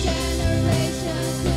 Generations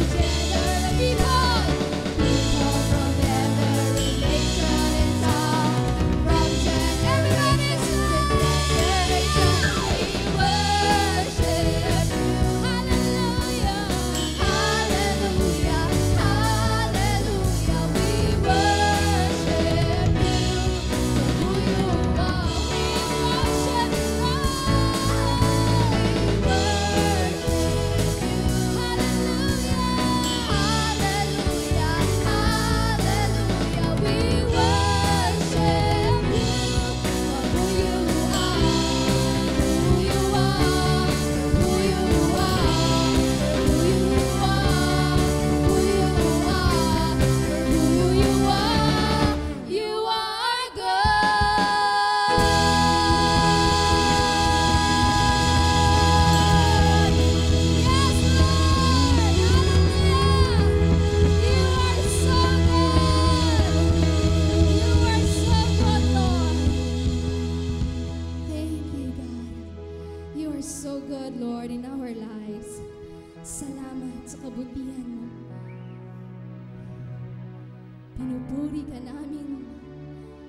pinupuri ka namin.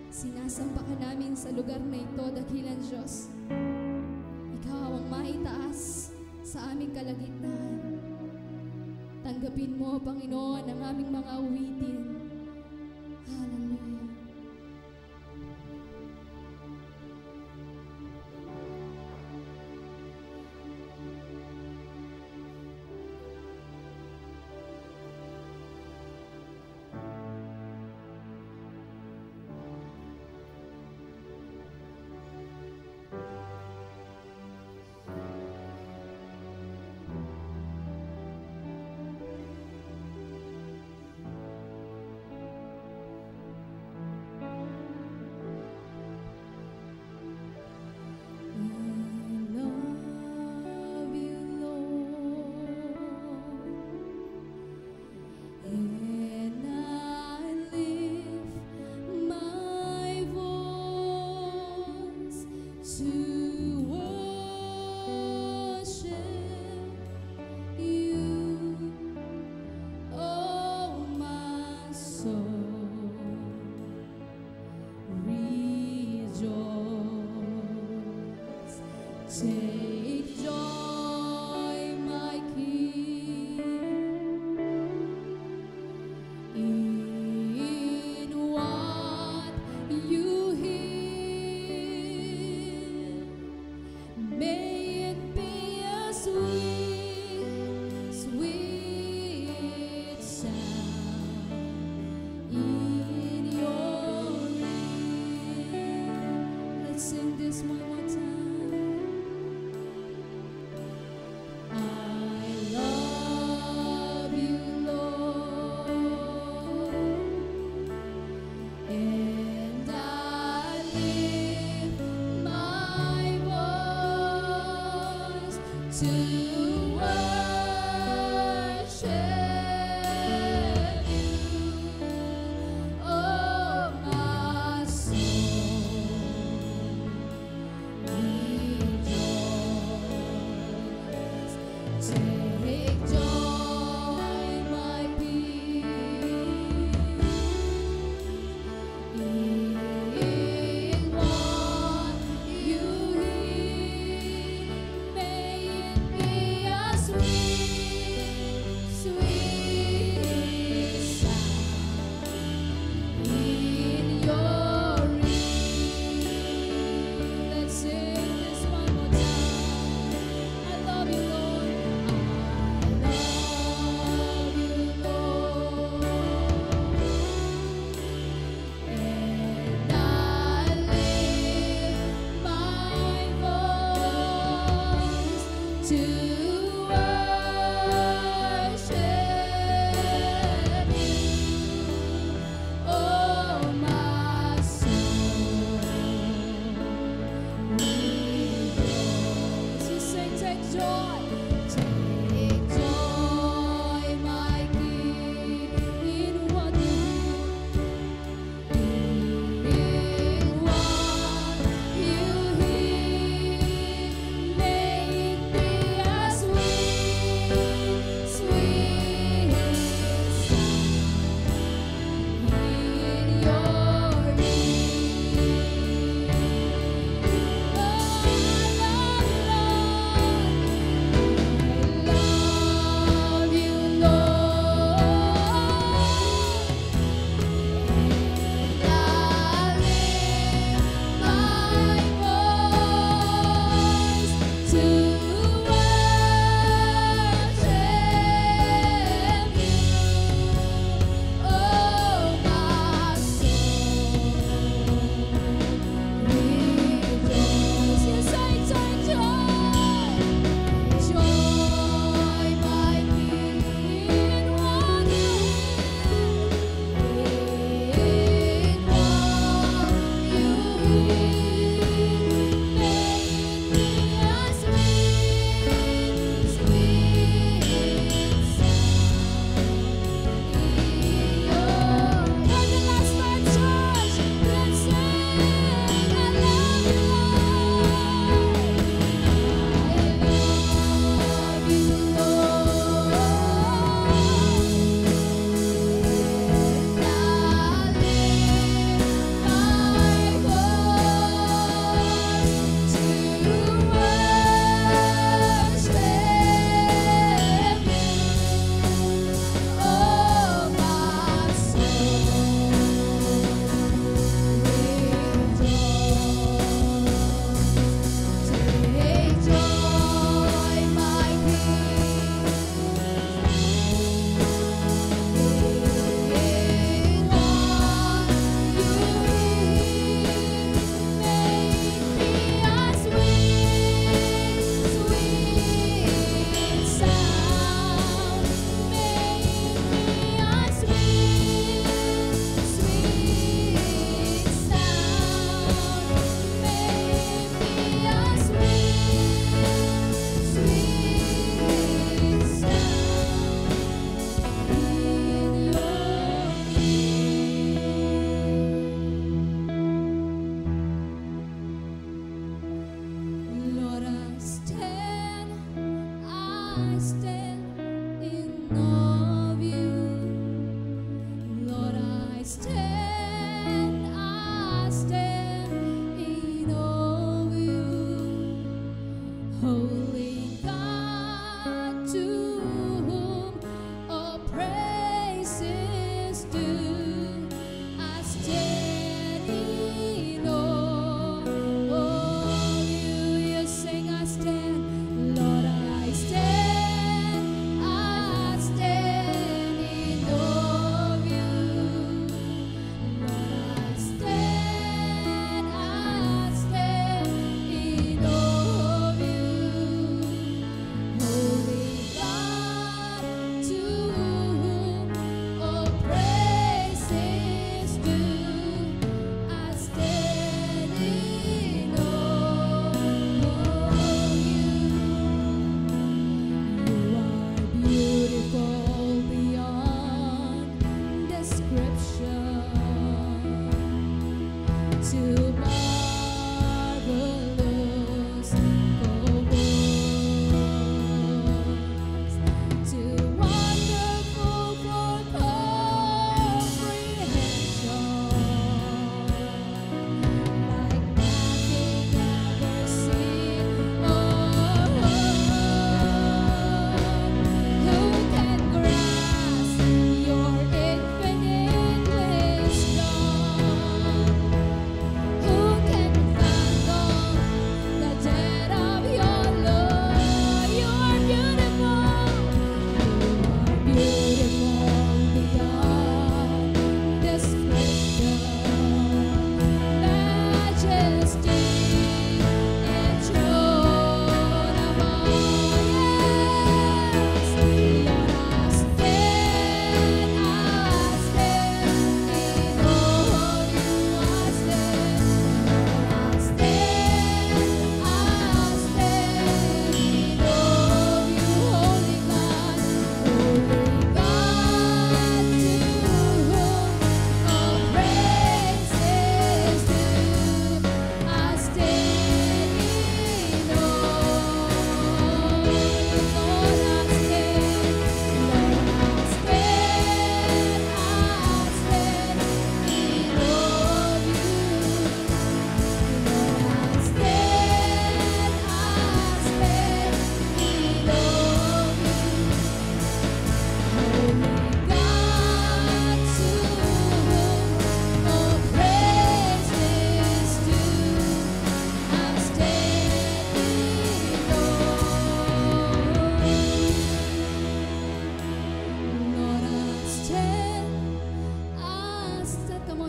Sinasamba ka namin sa lugar na ito, dakilang Diyos. Ikaw ang maitaas sa aming kalagitnaan. Tanggapin mo, Panginoon, ang aming mga awitin. Hallelujah.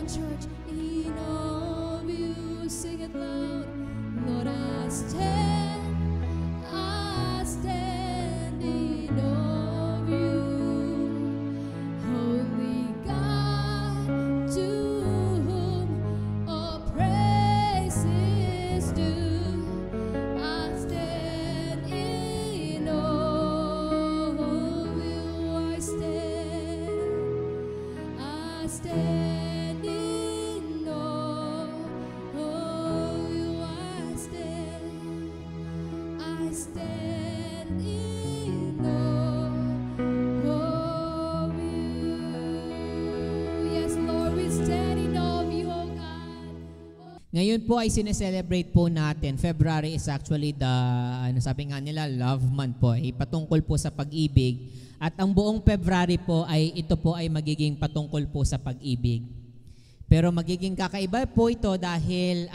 church. In awe of you, sing it loud. Lord, I stand in awe of you. Holy God, to whom all praise is due. I stand in awe of you. I stand in awe of you. I stand in awe of you. Yes, Lord, we stand in awe of you, oh God. Ngayon po ay sineselebrate po natin. February is actually the, sabi nga nila, love month po. Patungkol po sa pag-ibig. At ang buong February po ay ito po ay magiging patungkol po sa pag-ibig. Pero magiging kakaiba po ito dahil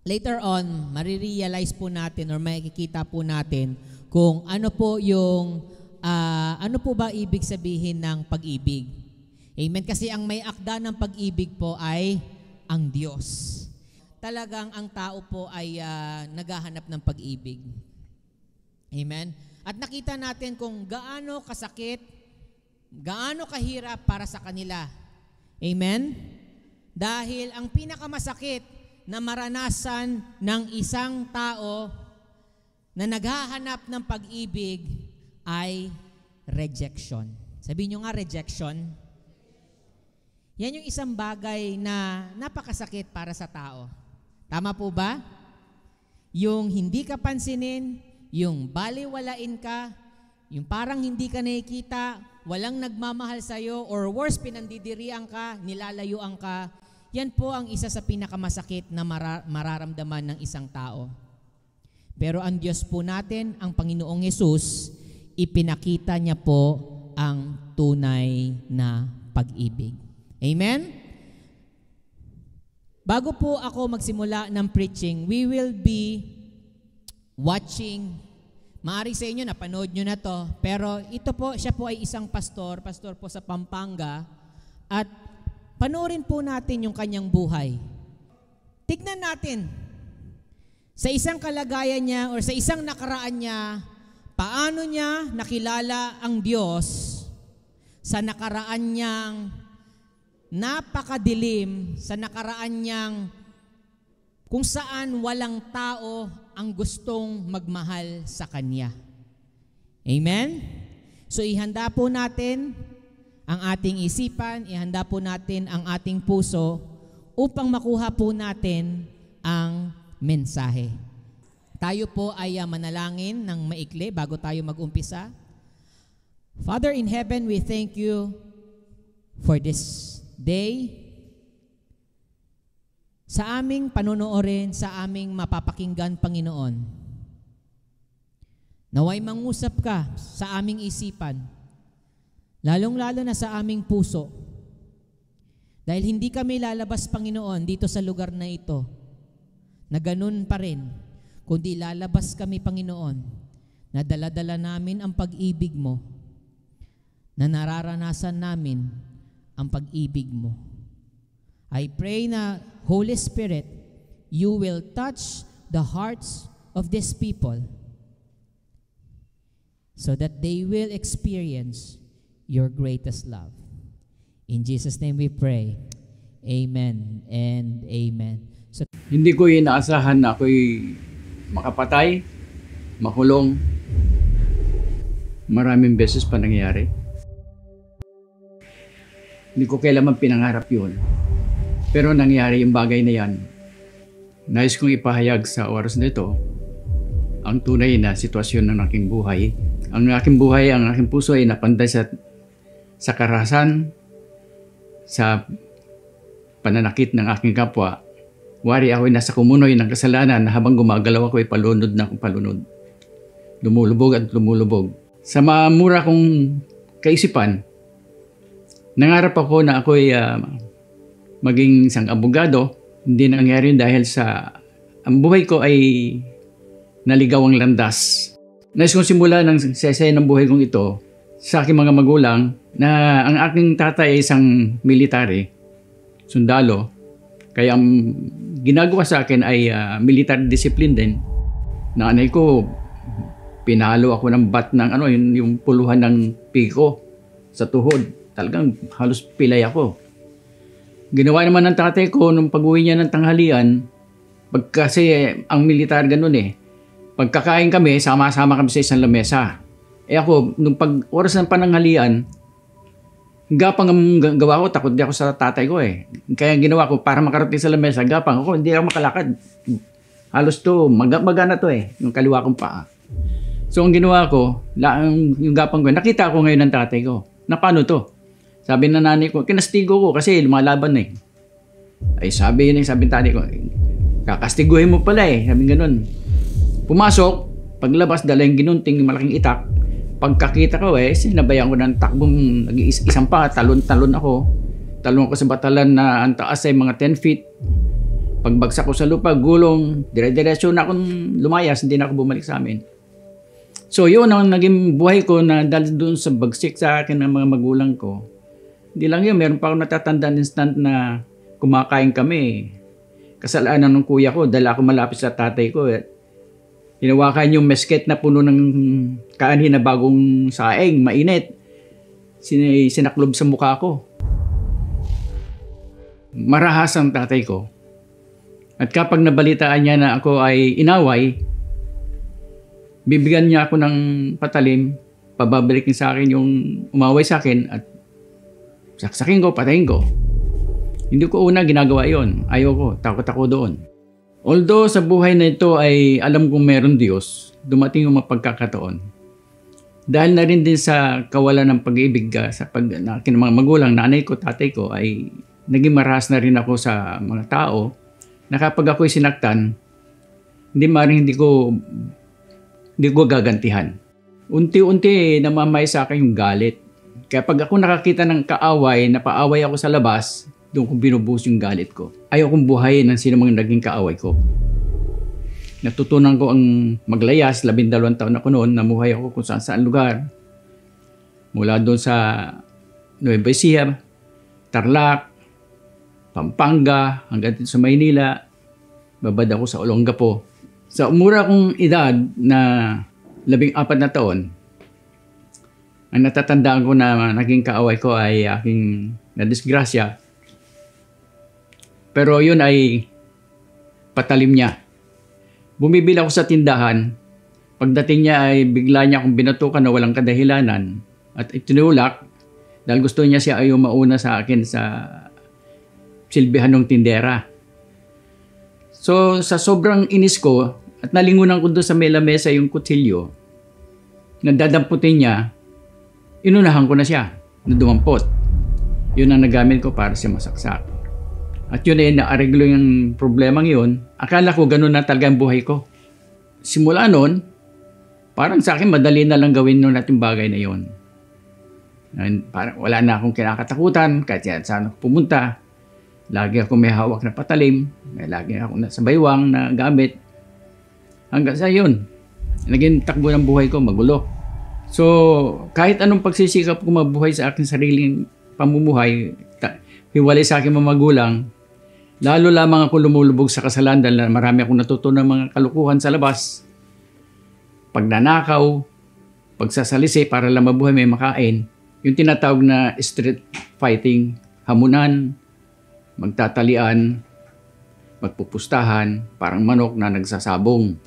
later on, marirealize po natin or makikita po natin kung ano po yung, ano po ba ibig sabihin ng pag-ibig. Amen? Kasi ang may akda ng pag-ibig po ay ang Diyos. Talagang ang tao po ay naghahanap ng pag-ibig. Amen? At nakita natin kung gaano kasakit, gaano kahirap para sa kanila. Amen? Dahil ang pinakamasakit na maranasan ng isang tao na naghahanap ng pag-ibig ay rejection. Sabihin nyo nga, rejection. Yan yung isang bagay na napakasakit para sa tao. Tama po ba? Yung hindi ka pansinin, yung baliwalain ka, yung parang hindi ka nakikita, walang nagmamahal sa'yo, or worse, pinandidirian ka, nilalayuan ka, yan po ang isa sa pinakamasakit na mararamdaman ng isang tao. Pero ang Diyos po natin, ang Panginoong Hesus, ipinakita niya po ang tunay na pag-ibig. Amen? Bago po ako magsimula ng preaching, we will be watching. Maari sa inyo, napanood nyo na to. Pero ito po, siya po ay isang pastor po sa Pampanga. At panoorin po natin yung kanyang buhay. Tignan natin, sa isang kalagayan niya or sa isang nakaraan niya, paano niya nakilala ang Diyos sa nakaraan niyang napakadilim, sa nakaraan niyang kung saan walang tao ang gustong magmahal sa Kanya. Amen? So ihanda po natin ang ating isipan, ihanda po natin ang ating puso upang makuha po natin ang mensahe. Tayo po ay manalangin ng maikli bago tayo mag-umpisa. Father in heaven, we thank you for this day. Sa aming panonoorin, sa aming mapapakinggan, Panginoon, naway mangusap ka sa aming isipan, lalong-lalo na sa aming puso. Dahil hindi kami lalabas, Panginoon, dito sa lugar na ito, na ganun pa rin, kundi lalabas kami, Panginoon, na dala-dala namin ang pag-ibig mo, na nararanasan namin ang pag-ibig mo. I pray na, Holy Spirit, you will touch the hearts of these people so that they will experience your greatest love. In Jesus' name we pray. Amen and amen. So, hindi ko inaasahan na ako'y makapatay, makulong. Maraming beses pa nangyari. Hindi ko kailanman pinangarap yun. Pero nangyari yung bagay na yan. Nais kong ipahayag sa oras na ito ang tunay na sitwasyon ng aking buhay. Ang aking buhay, ang aking puso ay napanday sa karahasan, sa pananakit ng aking kapwa. Wari ako'y nasa kumunoy ng kasalanan na habang gumagalaw ako ay palunod na akong palunod. Lumulubog at lumulubog. Sa mamura kong kaisipan, nangarap ako na ako'y maging isang abogado. Hindi nangyari dahil ang buhay ko ay naligaw ang landas. Nais kong simula ng sesay ng buhay kong ito sa aking mga magulang na ang aking tatay ay isang military. sundalo. Kaya ang ginagawa sa akin ay military discipline din. Nanay ko, pinalo ako ng bat ng yung puluhan ng piko sa tuhod. Talagang halos pilay ako. Ginawa naman ng tatay ko nung pag-uwi niya ng tanghalian, kasi ang militar ganun pagkakain kami, sama-sama kami sa isang lamesa. Ako, nung oras ng pananghalian, gapang ang gawa ko, takot di ako sa tatay ko Kaya ginawa ko, para makarating sa lamesa, gapang ako, hindi ako makalakad. Halos to, magana to yung kaliwa kong paa. So ang ginawa ko, yung gapang ko, nakita ko ngayon ng tatay ko. Na paano to? Sabi na nanay ko, kinastigo ko kasi lumalaban Ay sabi ng tatay ko, kakastiguhin mo pala Sabi ganun. Pumasok, paglabas, dala yung ginunting, yung malaking itak. Pagkakita ko sinabayan ko ng takbong isang pa, talon ako. Talon ako sa batalan na ang taas ay mga 10 feet. Pagbagsak ko sa lupa, gulong, dire-diretso na akong lumayas, hindi na ako bumalik sa amin. So yun ang naging buhay ko na dahil doon sa bagsik sa akin ng mga magulang ko. Hindi lang yun, meron pa akong natatandaan instant na kumakain kami. Kasalanan ng kuya ko, dahil ako malapit sa tatay ko. Hinawakan yung mesket na puno ng kaanhin na bagong saing, mainit. Sinaklob sa mukha ko. Marahas ang tatay ko. At kapag nabalitaan niya na ako ay inaway, bibigyan niya ako ng patalim, pababalikin sa akin yung umaway sa akin at saksakin ko, patayin ko. Hindi ko una ginagawa yon. Ayoko, takot ako doon. Although sa buhay na ito ay alam kong meron Diyos, dumating yung mapagkakataon. Dahil na rin din sa kawalan ng pag-ibig sa mga magulang, nanay ko, tatay ko, ay naging marahas na rin ako sa mga tao na kapag ako'y sinaktan, hindi ko gagantihan. Unti-unti namamay sa akin yung galit. Kaya pag ako nakakita ng kaaway, napaaway ako sa labas, doon kong binubuhos yung galit ko. Ayaw kong buhayin ng sino mang naging kaaway ko. Natutunan ko ang maglayas, 12 taon ako noon, namuhay ako kung saan lugar. Mula doon sa Nueva Ecija, Tarlac, Pampanga, hanggang dito sa Maynila, babad ako sa Olongapo. Sa umura kong edad na 14 na taon, ang natatandaan ko na naging kaaway ko ay aking nadisgrasya. Pero yun ay patalim niya. Bumibili ako sa tindahan. Pagdating niya ay bigla niya akong binatukan na walang kadahilanan at itinulak dahil gusto niya siya ay mauna sa akin sa silbihan ng tindera. So sa sobrang inis ko at nalingunan ko doon sa may lamesa yung kutsilyo, nadadamputin niya, inunahan ko na siya na dumampot. Yun ang nagamit ko para siya masaksak. At yun ay naareglo yung problemang yun. Akala ko ganun na talaga ang buhay ko. Simula noon, parang sa akin madali na lang gawin noon natin bagay na yun. Parang wala na akong kinakatakutan kahit saan ako pumunta. Lagi ako may hawak na patalim. Lagi ako nasa baywang na gamit. Hanggang sa yun, naging takbo ng buhay ko, magulo. So, kahit anong pagsisikap ko mabuhay sa aking sariling pamumuhay, hiwalay sa aking mga magulang, lalo lamang ako lumulubog sa kasalanan dahil marami akong natutunan ng mga kalukuhan sa labas. Pagnanakaw, pagsasalisi para lang mabuhay may makain, yung tinatawag na street fighting, hamunan, magtatalian, magpupustahan, parang manok na nagsasabong.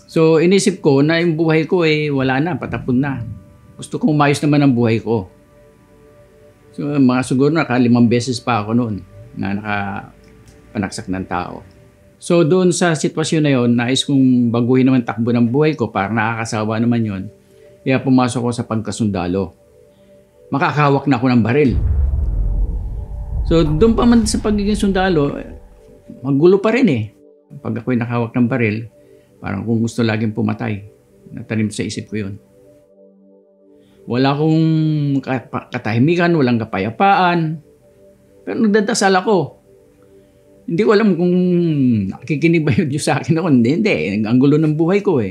So, inisip ko na yung buhay ko wala na, patapon na. Gusto kong umayos naman ang buhay ko. So, siguro 5 beses pa ako noon na nakapanaksak ng tao. So, doon sa sitwasyon na yon, nais kong baguhin naman takbo ng buhay ko para nakakasawa naman yon. Kaya pumasok ko sa pagkasundalo. Makakahawak na ako ng baril. So, doon pa man sa pagiging sundalo, magulo pa rin Pag ako'y nakahawak ng baril, parang kung gusto laging pumatay. Natanim sa isip ko yun. Wala akong katahimikan, walang kapayapaan. Pero nagdadasal ako. Hindi ko alam kung nakikinig ba yung Diyos sa akin ako. Hindi. Ang gulo ng buhay ko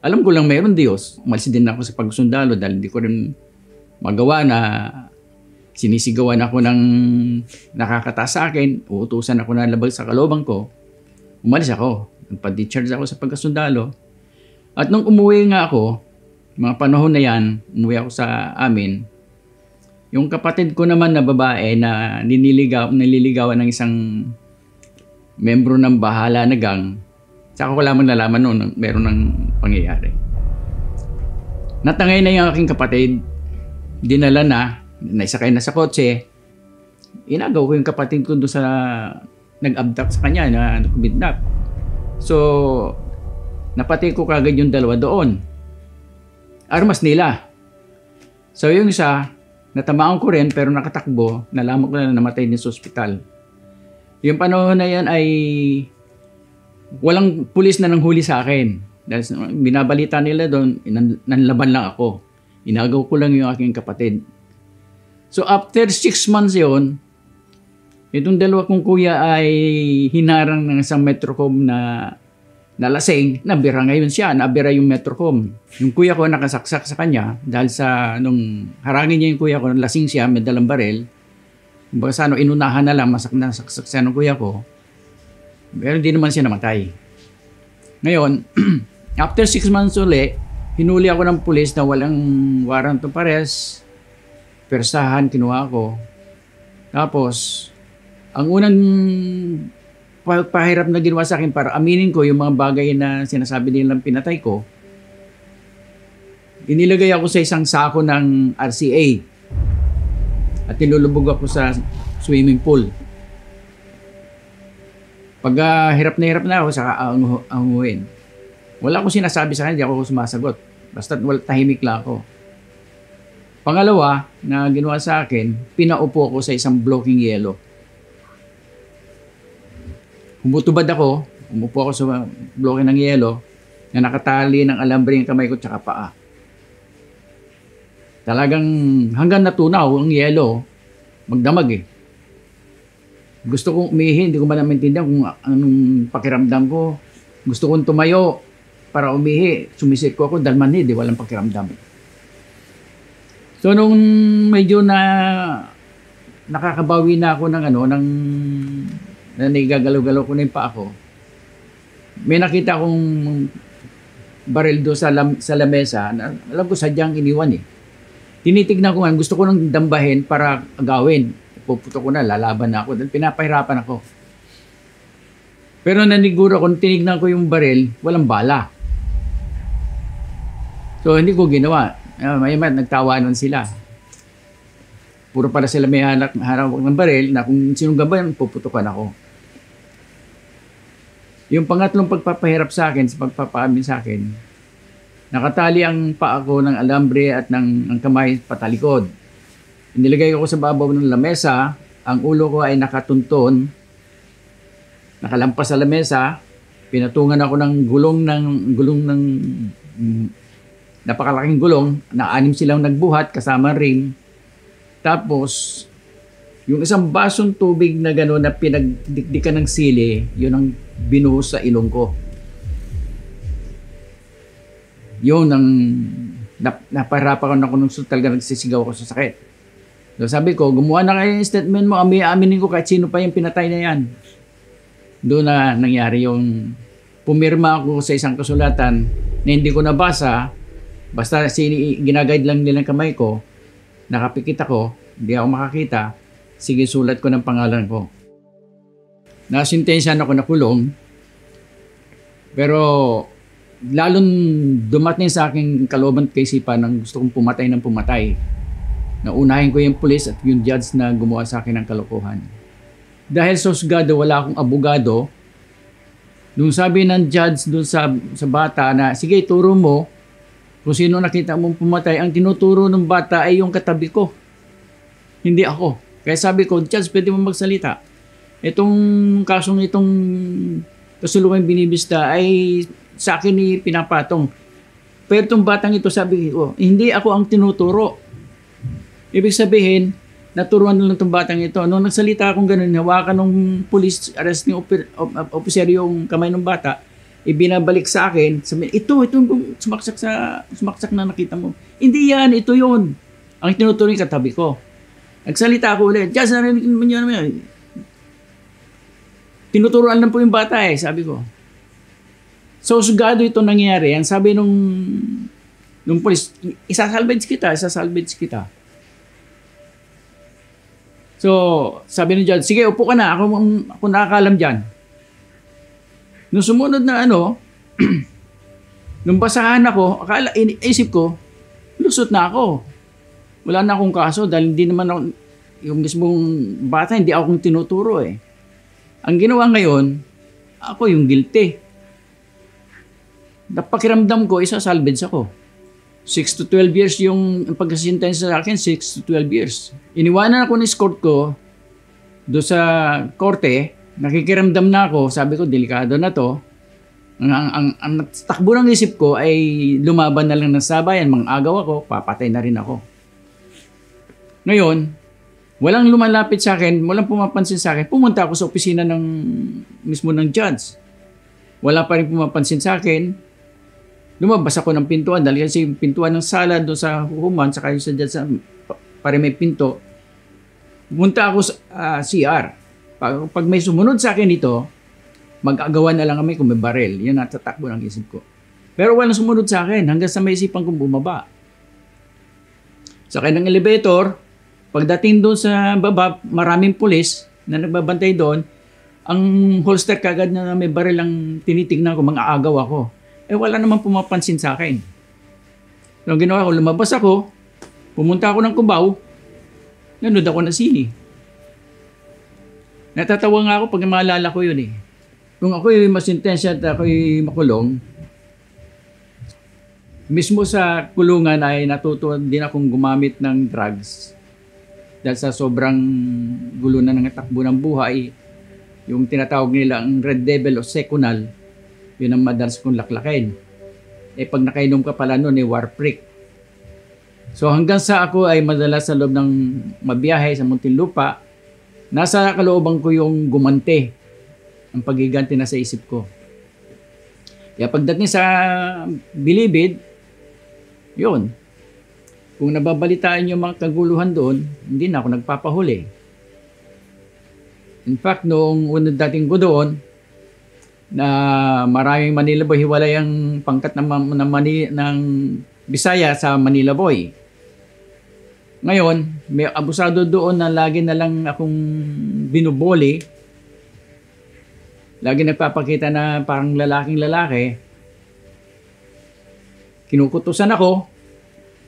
Alam ko lang mayroon Diyos. Umalis din ako sa pagsundalo dahil hindi ko rin magawa na Sinisigawan ako ng nakakataas sa akin, uutusan ako na labag sa kalooban ko. Umalis ako. Nagpa-discharge ako sa pagkasundalo. At nung umuwi nga ako, mga panahon na yan, umuwi ako sa amin, yung kapatid ko naman na babae na nililigawan ng isang membro ng bahala na gang, saka ko lamang nalaman noon meron ng pangyayari. Natangay na yung aking kapatid, dinala na, naisakay na sa kotse, inagaw ko yung kapatid ko doon sa nag-abduct sa kanya na kidnap. So, napatay ko kagad yung dalawa doon. Armas nila. So, yung isa, natamaan ko rin pero nakatakbo, nalaman ko na namatay din sa ospital. Yung panahon na yan ay walang pulis na nanghuli sa akin. Dahil binabalita nila doon, nanlaban lang ako. Inagaw ko lang yung aking kapatid. So after 6 months yon, itong dalawa kong kuya ay hinarang ng isang Metrocom na lasing, nabira ngayon siya, nabira yung Metrocom. Yung kuya ko nakasaksak sa kanya dahil sa nung harangin niya yung kuya ko, lasing siya, may dalang baril. Kumbaga sa inunahan na lang, masaksak siya ng kuya ko. Pero hindi naman siya namatay. Ngayon, after 6 months uli, hinuli ako ng pulis na walang warrant of arrest. Persahan, kinuha ko. Tapos, ang unang pahirap na ginawa sa akin para aminin ko yung mga bagay na sinasabi nilang pinatay ko, inilagay ako sa isang sako ng RCA at nilulubog ako sa swimming pool. Pag hirap na ako, saka anguhin. Wala akong sinasabi sa kanya, di ako sumasagot. Basta tahimik lang ako. Pangalawa na ginawa sa akin, pinaupo ako sa isang blocking yellow. Humutubad ako, umupo ako sa bloke ng yelo na nakatali ng alambre yung kamay ko tsaka paa. Talagang hanggang natunaw ang yelo, magdamag eh. Gusto kong umihi, hindi ko ba namintindihan kung anong pakiramdam ko. Gusto kong tumayo para umihi, sumisip ko ako, dalmanid, walang pakiramdam. So nung medyo na nakakabawi na ako ng na nagagalaw-galaw ko na yung paa ko, may nakita akong baril doon sa lamesa na alam ko sadyang iniwan eh. Tinitignan ko nga, gusto ko nang dambahin para agawin. Puputo ko na, lalaban na ako. Pinapahirapan ako. Pero naniguro ko, tinignan ko yung baril, walang bala. So hindi ko ginawa. Maya-maya nagtawanan sila. Puro pala sila may hawak ng baril na kung sinong gabayan, puputukan ako. Yung pangatlong pagpapahirap sa akin, sa pagpapaamin sa akin, nakatali ang paa ko ng alambre at ng kamay patalikod. Inilagay ko sa babaw ng lamesa, ang ulo ko ay nakatunton, nakalampas sa lamesa, pinatungan ako ng gulong ng napakalaking gulong, na 6 silang nagbuhat kasama ring. Tapos, yung isang basong tubig na gano'n na pinagdikdikan ng sili, yun ang binuhos sa ilong ko. Yun ang napahirapan ako nung talaga nagsisigaw ako sa sakit. So sabi ko, gumawa na kayo yung statement mo, aminin ko kahit sino pa yung pinatay na yan. Doon na nangyari yung pumirma ako sa isang kasulatan na hindi ko nabasa, basta ginaguide lang nilang kamay ko, nakapikit ako, hindi ako makakita, sige sulat ko ng pangalan ko. Nasintensyahan ako na kulong, pero lalong dumating sa aking kalooban at kaisipan ng gusto kong pumatay ng pumatay. Naunahin ko yung pulis at yung judge na gumawa sa akin ng kalokohan. Dahil sa husgado, wala akong abogado, nung sabi ng judge dun sa bata na, sige, turo mo kung sino nakita mong pumatay, ang tinuturo ng bata ay yung katabi ko. Hindi ako. Kaya sabi ko, judge, pwede mo magsalita. Itong kasong itong kasulungan binibista ay sa akin ni pinapatong. Pero itong batang ito, sabi ko, hindi ako ang tinuturo. Ibig sabihin, naturuan lang itong batang ito. Nung nagsalita akong ganun, hawakan ng police arresting officer yung kamay ng bata, ibinabalik sa akin, sabi, ito sumaksak na nakita mo. Hindi yan, ito yun. Ang tinuturo yung katabi ko. Nagsalita ako ulit. Jazz, narinig mo niyo naman. Tinuturuan lang po yung bata sabi ko. So, sugado ito nangyari. Ang sabi nung polis, isasalvage kita. So, sabi ng judge, sige, upo ka na. Ako nakakalam dyan. Nung sumunod na nung basahan ako, isip ko, lusot na ako. Wala na akong kaso dahil hindi naman ako, yung mismong bata, hindi ako tinuturo Ang ginawa ngayon, ako yung guilty. Napakiramdam ko, isasalvage ako. 6 to 12 years yung pagkasintensya sa akin, 6 to 12 years. Iniwanan ako ng escort ko doon sa korte, nakikiramdam na ako, sabi ko, delikado na to. Ang takbo ng isip ko ay lumaban na lang ng sabayan, mang-agaw ako, papatay na rin ako. Ngayon, walang lumalapit sa akin, walang pumapansin sa akin. Pumunta ako sa opisina mismo ng judge. Wala pa rin pumapansin sa akin. Lumabas ako ng pintuan dahil kasi yung pintuan ng sala doon sa hukuman, saka yung sa judge para may pinto. Pumunta ako sa CR. Pag may sumunod sa akin ito, mag-agawan na lang kami kung may baril. Yun ang tatakbo ng isip ko. Pero walang sumunod sa akin hanggang sa may isipan kong bumaba. Sakay ng elevator, pagdating doon sa baba, maraming pulis na nagbabantay doon. Ang holster kagad na may baril ang tinitignan ko, mang-aagaw ako. Wala naman pumapansin sa akin. So, ang ginawa ko, lumabas ako, pumunta ako ng Cubao, nanood ako ng sini. Natatawa nga ako pag maalala ko yun Kung ako yung masintensya at ako yung makulong, mismo sa kulungan ay natuto din akong gumamit ng drugs. Dahil sa sobrang gulo na ng takbo ng buhay, yung tinatawag nila ang red devil o sekunal, yun ang madalas kong laklakin. Pag nakainom ka pala noon, warprick. So hanggang sa ako ay madalas sa loob ng mabiyahe sa Muntinlupa, nasa kalooban ko yung gumante, ang pagiganti na sa isip ko. Kaya pagdating sa Bilibid, yun. Kung nababalitaan yung mga kaguluhan doon, hindi na ako nagpapahuli. In fact, noong unang dating ko doon, na maraming Manila Boy, hiwalay ang pangkat ng Bisaya sa Manila Boy. Ngayon, may abusado doon na lagi na lang akong binubuli. Lagi nagpapakita na parang lalaking lalaki. Kinukutusan ako,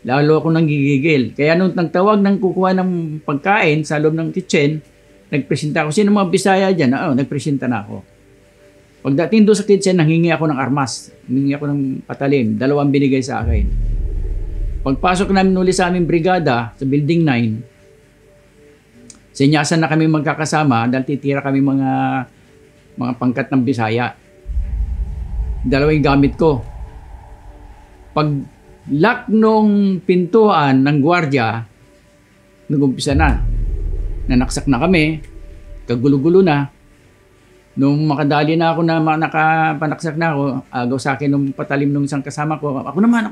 lalo ako nang gigigil. Kaya nung nagtawag ng kukuha ng pagkain sa loob ng kitchen, nagpresenta ako. Sino mga Bisaya dyan? Nagpresenta na ako. Pagdating doon sa kitchen, nanghingi ako ng armas. Nanghingi ako ng patalim. 2 binigay sa akin. Pagpasok namin uli sa aming brigada, sa Building 9, sinyasan na kami magkakasama dahil titira kami mga pangkat ng Bisaya. 2 yung gamit ko. Pag lock nung pintuan ng gwardiya, nag-umpisa na. Nanaksak na kami, kagulo-gulo na. Nung makadali na ako na nakapanaksak na ako, agaw sa akin nung patalim nung isang kasama ko, ako naman.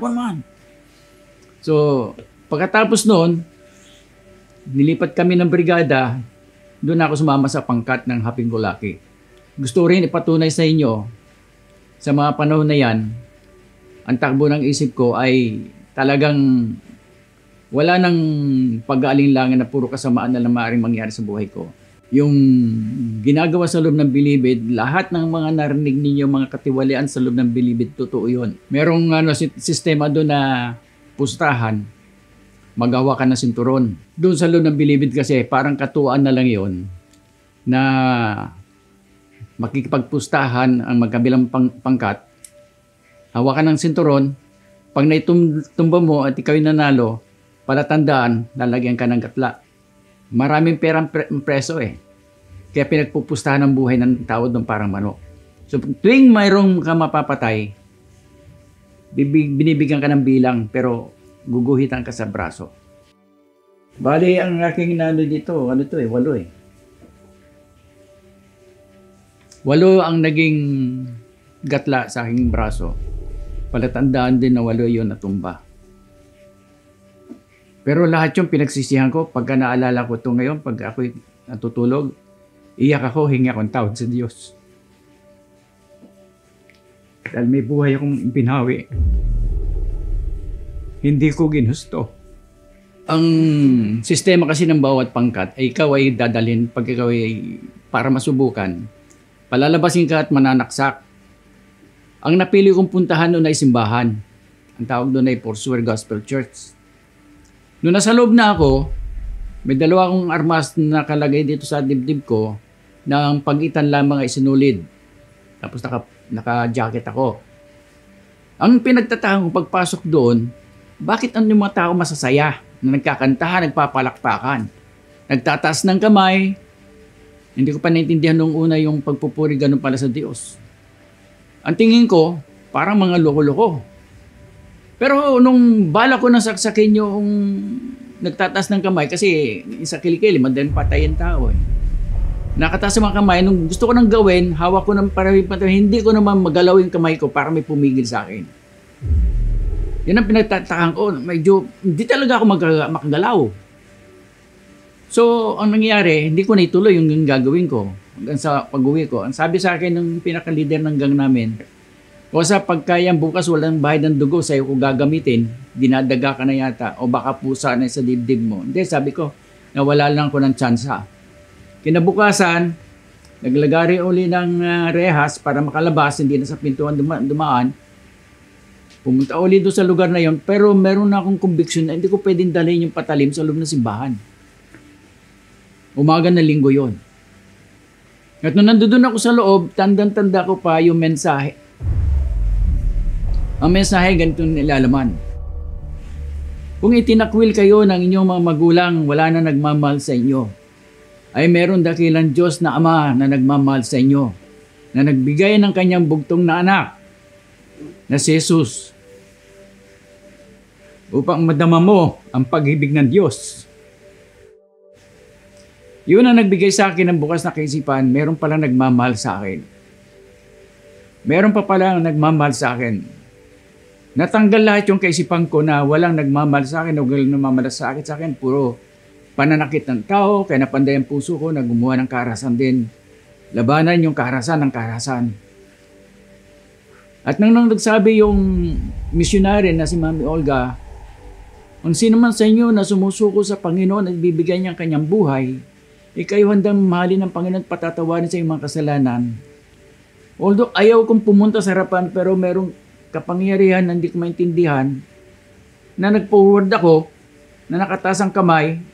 So, pagkatapos noon, nilipat kami ng brigada, doon ako sumama sa pangkat ng Haping-Gulaki. Gusto rin ipatunay sa inyo, sa mga panahon na yan, ang takbo ng isip ko ay talagang wala nang pag-aalinlangan na puro kasamaan na lang maaaring mangyari sa buhay ko. Yung ginagawa sa loob ng Bilibid, lahat ng mga narinig ninyo, mga katiwalian sa loob ng Bilibid, totoo yun. Merong sistema doon na pustahan, magawa ka ng sinturon. Doon sa loob ng Bilibid kasi parang katuan na lang yon na makikipagpustahan ang magkabilang pangkat. Hawakan ng sinturon, pag naitumba mo at ikaw yung nanalo, palatandaan, lalagyan ka ng gatla. Maraming perang preso Kaya pinagpupustahan ang buhay ng tao doon parang manok. So tuwing mayroong ka mapapatay, binibigyan ka ng bilang pero guguhitan ka sa braso. Bali, ang aking nalo dito, 8 8 ang naging gatla sa aking braso. Palatandaan din na 8 yun natumba. Pero lahat yung pinagsisihan ko, pagka naalala ko ito ngayon, pag ako'y natutulog, iyak ako, hingi akong tawad sa Diyos. Dahil may buhay akong binawi. Hindi ko ginusto. Ang sistema kasi ng bawat pangkat ay ikaw ay dadalhin pag ikaw ay para masubukan. Palalabasin ka at mananaksak. Ang napili kong puntahan noon ay simbahan. Ang tawag doon ay Foursquare Gospel Church. Noong nasa loob na ako, may dalawa akong armas na nakalagay dito sa dibdib ko na ang pagitan lamang ay sinulid. Tapos naka-jacket ako. Ang pinagtatahan ko pagpasok doon, bakit ang mga tao masasaya na nagkakantahan, nagpapalakpakan, nagtataas ng kamay? Hindi ko pa naintindihan noong una yung pagpupuri ganun pala sa Diyos. Ang tingin ko, parang mga loko-loko. Pero nung bala ko na saksakin yung nagtataas ng kamay, kasi isa kilikili, madaling patayin tao eh. Nakataas ang mga kamay, nung gusto ko nang gawin, hawak ko ng parang hindi ko naman magalaw yung kamay ko para may pumigil sa akin. Yan ang pinagtatakan ko, medyo hindi talaga ako makagalaw. So, ang nangyari, hindi ko na ituloy yung gagawin ko hanggang sa pag-uwi ko. Ang sabi sa akin ng pinaka-leader ng gang namin, o sa pagkayang bukas walang bahid ng dugo sa'yo ko gagamitin, dinadaga ka na yata o baka pusa na sa dibdib mo. Hindi, sabi ko, nawala lang ko ng tsansa. Kinabukasan, naglagari uli ng rehas para makalabas, hindi na sa pintuan dumaan. Pumunta uli doon sa lugar na yon, pero meron na akong conviction na hindi ko pwedeng dalhin yung patalim sa loob ng simbahan. Umaga na linggo yon. At nung nandoon ako sa loob, tandang-tanda ko pa yung mensahe. Ang mensahe, ganito nilalaman. Kung itinakwil kayo ng inyong mga magulang, wala na nagmamahal sa inyo, ay meron dakilang Diyos na Ama na nagmamahal sa inyo, na nagbigay ng kanyang bugtong na anak, na si Jesus, upang madama mo ang pag-ibig ng Diyos. Yun ang nagbigay sa akin ng bukas na kaisipan, meron palang nagmamahal sa akin. Meron pa palang nagmamahal sa akin. Natanggal lahat yung kaisipan ko na walang nagmamahal sa akin o walang nagmamahal sa akin, puro pananakit ng tao, kaya napanday ang puso ko na gumawa ng karahasan din. Labanan yung karahasan ng karahasan. At nang nagsabi yung missionary na si Mami Olga, kung sino man sa inyo na sumusuko sa Panginoon at bibigyan niyang kanyang buhay, kayo handang mahalin ng Panginoon at patatawarin sa iyong mga kasalanan. Although ayaw kong pumunta sa harapan, pero merong kapangyarihan na hindi ko maintindihan, na nag-forward ako, na nakataas ang kamay.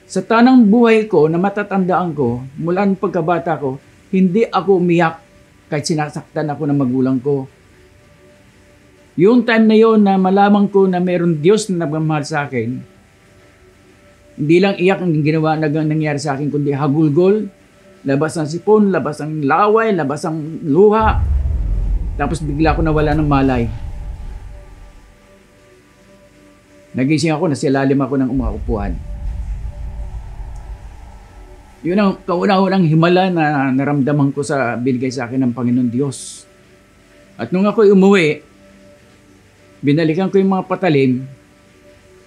Sa tanang buhay ko na matatandaan ko, mula ng pagkabata ko, hindi ako umiyak kahit sinasaktan ako ng magulang ko. Yung time na yon na malaman ko na meron Diyos na nagmamahal sa akin, hindi lang iyak ang ginawa na nangyari sa akin, kundi hagulgol, labas ng sipon, labas ng laway, labas ng luha. Tapos bigla ko nawala ng malay. Nagising ako, nasilalim ako ng umakupuan. Yun ang kauna-unang himala na naramdaman ko sa binigay sa akin ng Panginoon Diyos. At nung ako'y umuwi, binalikan ko yung mga patalim,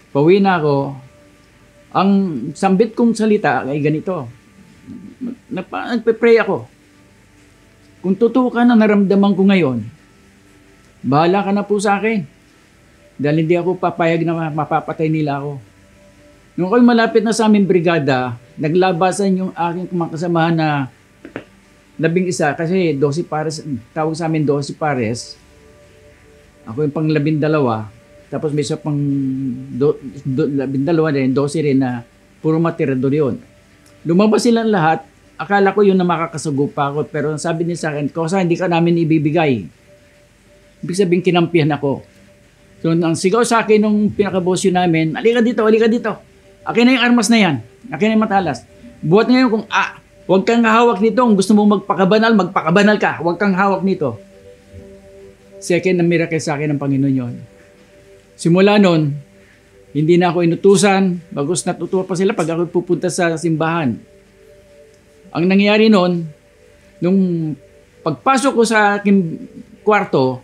pauwi na ako, ang sambit kong salita ay ganito. Nagpe-pray ako. Kung totoo ka na naramdaman ko ngayon, bahala ka na po sa akin. Dahil hindi ako papayag na mapapatay nila ako. Nung ako'y malapit na sa aming brigada, naglabasan yung aking mga kasamahan na 11 kasi 12 pares, tawag sa amin 12 pares. Ako yung pang 12, tapos may isa pang 12 din, 12 rin na puro matirador yun. Lumabas silang lahat. Akala ko yun na makakasagupa ako, pero sabi niya sa akin, Kosa, hindi ka namin ibibigay. Ibig sabihin, kinampihan ako. So, ang sigaw sa akin nung pinakabosyo namin, alika dito. Akin na yung armas na yan. Akin na yung matalas. Buhat ngayon kung, huwag kang hawak nito. Kung gusto mong magpakabanal ka. Huwag kang hawak nito. Second na miracle sa akin ng Panginoon yun. Simula nun, hindi na ako inutusan. Bagos natutuwa pa sila pag ako pupunta sa simbahan. Ang nangyari noon, nung pagpasok ko sa aking kwarto,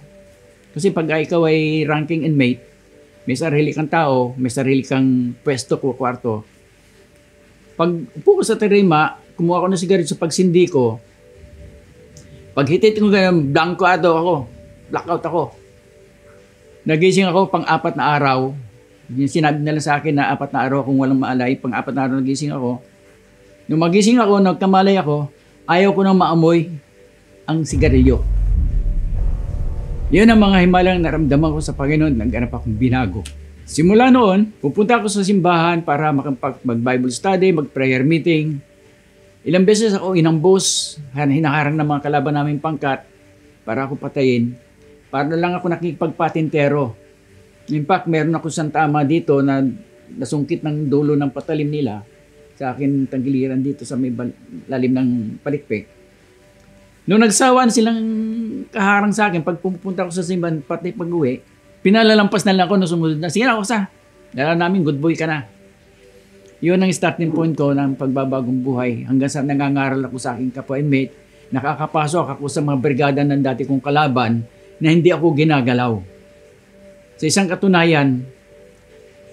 kasi pag ikaw ay ranking inmate, may sarili kang tao, may sarili kang pwesto o kwarto. Pag upo ko sa tarima, kumuha ko ng sigarilyo sa pagsindi ko, pag hitit ko ganyan, blackout ako. Nagising ako pang-4 na araw. Sinabi nila sa akin na 4 na araw kung walang maalay, pang-4 na araw nagising ako. Nung magising ako, nagkamalay ako, ayaw ko nang maamoy ang sigarilyo. Yun ang mga himalang naramdaman ko sa Panginoon, nagganap akong binago. Simula noon, pupunta ako sa simbahan para mag-Bible study, mag-prayer meeting. Ilang beses ako inambos, hinaharang ng mga kalaban namin pangkat para ako patayin. Para lang ako nakikipagpatintero. In fact, meron ako santama dito na nasungkit ng dulo ng patalim nila sa akin tanggiliran dito sa may lalim ng palikpik. Nung nagsawan silang kaharang sa akin, pag pupunta ako sa simbahan, pati pag-uwi, pinalalampas na lang ako na sumunod na, sige na ako sa, dala namin, good boy ka na. Yun ang starting point ko ng pagbabagong buhay. Hanggang sa nangangaral ako sa aking kapwa-inmate, nakakapasok ako sa mga brigada ng dati kong kalaban na hindi ako ginagalaw. Sa isang katunayan,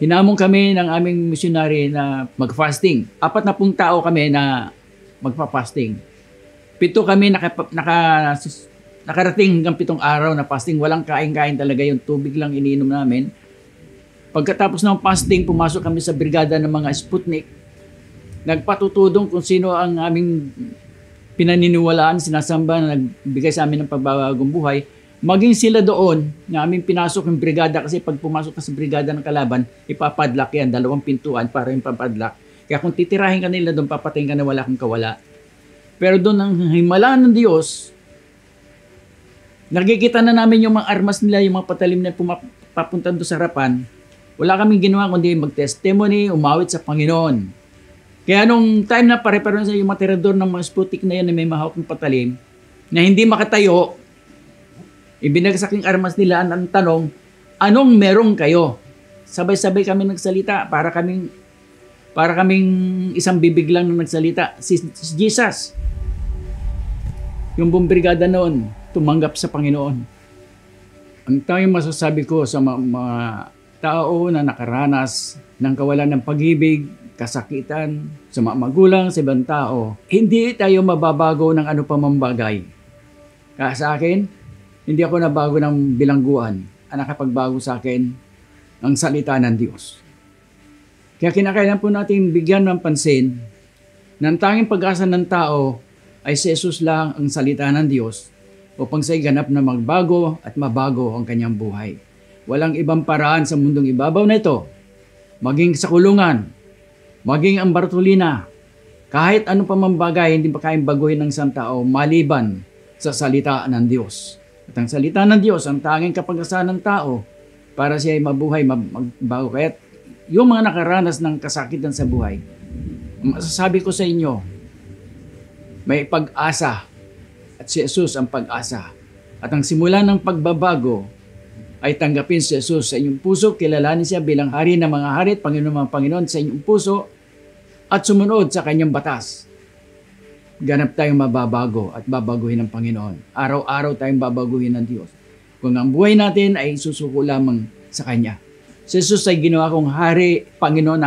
hinamon kami ng aming missionary na mag-fasting. 40 tao kami na magpa-fasting. 7 kami nakarating hanggang 7 araw na fasting. Walang kain-kain talaga, yung tubig lang iniinom namin. Pagkatapos ng fasting, pumasok kami sa brigada ng mga Sputnik. Nagpatutudong kung sino ang aming pinaniniwalaan, sinasamba na nagbigay sa amin ng pagbabagong buhay. Maging sila doon na aming pinasok yung brigada kasi pag pumasok ka sa brigada ng kalaban, ipapadlock yan, 2 pintuan para yung papadlock. Kaya kung titirahin ka nila doon, papatayin ka na wala kang kawala. Pero doon ang himala ng Diyos, nakikita na namin yung mga armas nila, yung mga patalim na papunta doon sa harapan. Wala kaming ginawa kundi mag-testimony, umawit sa Panginoon. Kaya nung time na pare-pare sa yung mga tirador ng mga Sputnik na yan na may mahawak ng patalim, na hindi makatayo, ibinagsak yung armas nila, ang tanong, anong merong kayo? Sabay-sabay kami nagsalita, para kaming isang bibig lang na nagsalita, si Jesus. Yung buong brigada noon, tumanggap sa Panginoon. Ang tanging masasabi ko sa mga tao na nakaranas ng kawalan ng pag-ibig, kasakitan, sa mga magulang, sa ibang tao, hindi tayo mababago ng ano pa mang bagay. Kaya sa akin, hindi ako nabago ng bilangguan. Ang nakapagbago sa akin, ang salita ng Diyos. Kaya kinakailangan po natin bigyan ng pansin na ang tanging pag-asa ng tao ay si Jesus lang ang salita ng Diyos upang sa'y ganap na magbago at mabago ang kanyang buhay. Walang ibang paraan sa mundong ibabaw na ito, maging sa kulungan, maging ang Bartolina, kahit ano pa mang bagay, hindi pa kayang baguhin ng isang tao maliban sa salita ng Diyos. At ang salita ng Diyos, ang tanging kapag-asa ng tao para siya ay mabuhay, magbago. Kaya yung mga nakaranas ng kasakitan sa buhay, masasabi ko sa inyo, may pag-asa at si Jesus ang pag-asa. At ang simula ng pagbabago ay tanggapin si Jesus sa inyong puso, kilalanin siya bilang hari ng mga hari at Panginoon ng mga Panginoon sa inyong puso at sumunod sa kanyang batas. Ganap tayong mababago at babaguhin ng Panginoon. Araw-araw tayong babaguhin ng Diyos. Kung ang buhay natin ay susuko lamang sa Kanya. Si Jesus ay ginawa kong hari, Panginoon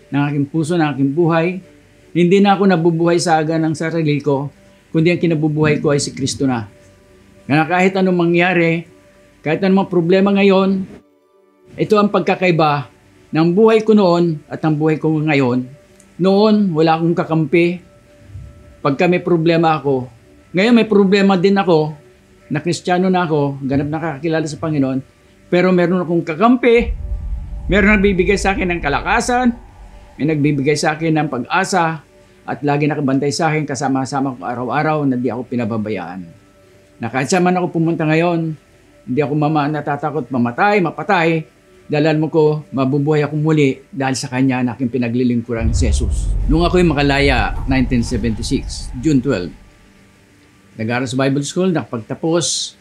ng aking puso, ng aking buhay. Hindi na ako nabubuhay sa aga ng sarili ko, kundi ang kinabubuhay ko ay si Kristo na. Kaya kahit anong mangyari, kahit anong problema ngayon, ito ang pagkakaiba ng buhay ko noon at ang buhay ko ngayon. Noon, wala akong kakampi. Pagka may problema ako, ngayon may problema din ako, na Kristiyano na ako, ganap nakakakilala sa Panginoon, pero meron akong kakampi, meron nagbibigay sa akin ng kalakasan, may nagbibigay sa akin ng pag-asa, at lagi nakabantay sa akin kasama-sama ko araw-araw na di ako pinababayaan. Na kahit saan man ako pumunta ngayon, hindi ako natatakot mapatay, dahil mo ko, mabubuhay ako muli dahil sa Kanya na aking pinaglilingkuran si Jesus. Nung ako'y makalaya, 1976, June 12, nag-aaral sa Bible School, nakapagtapos.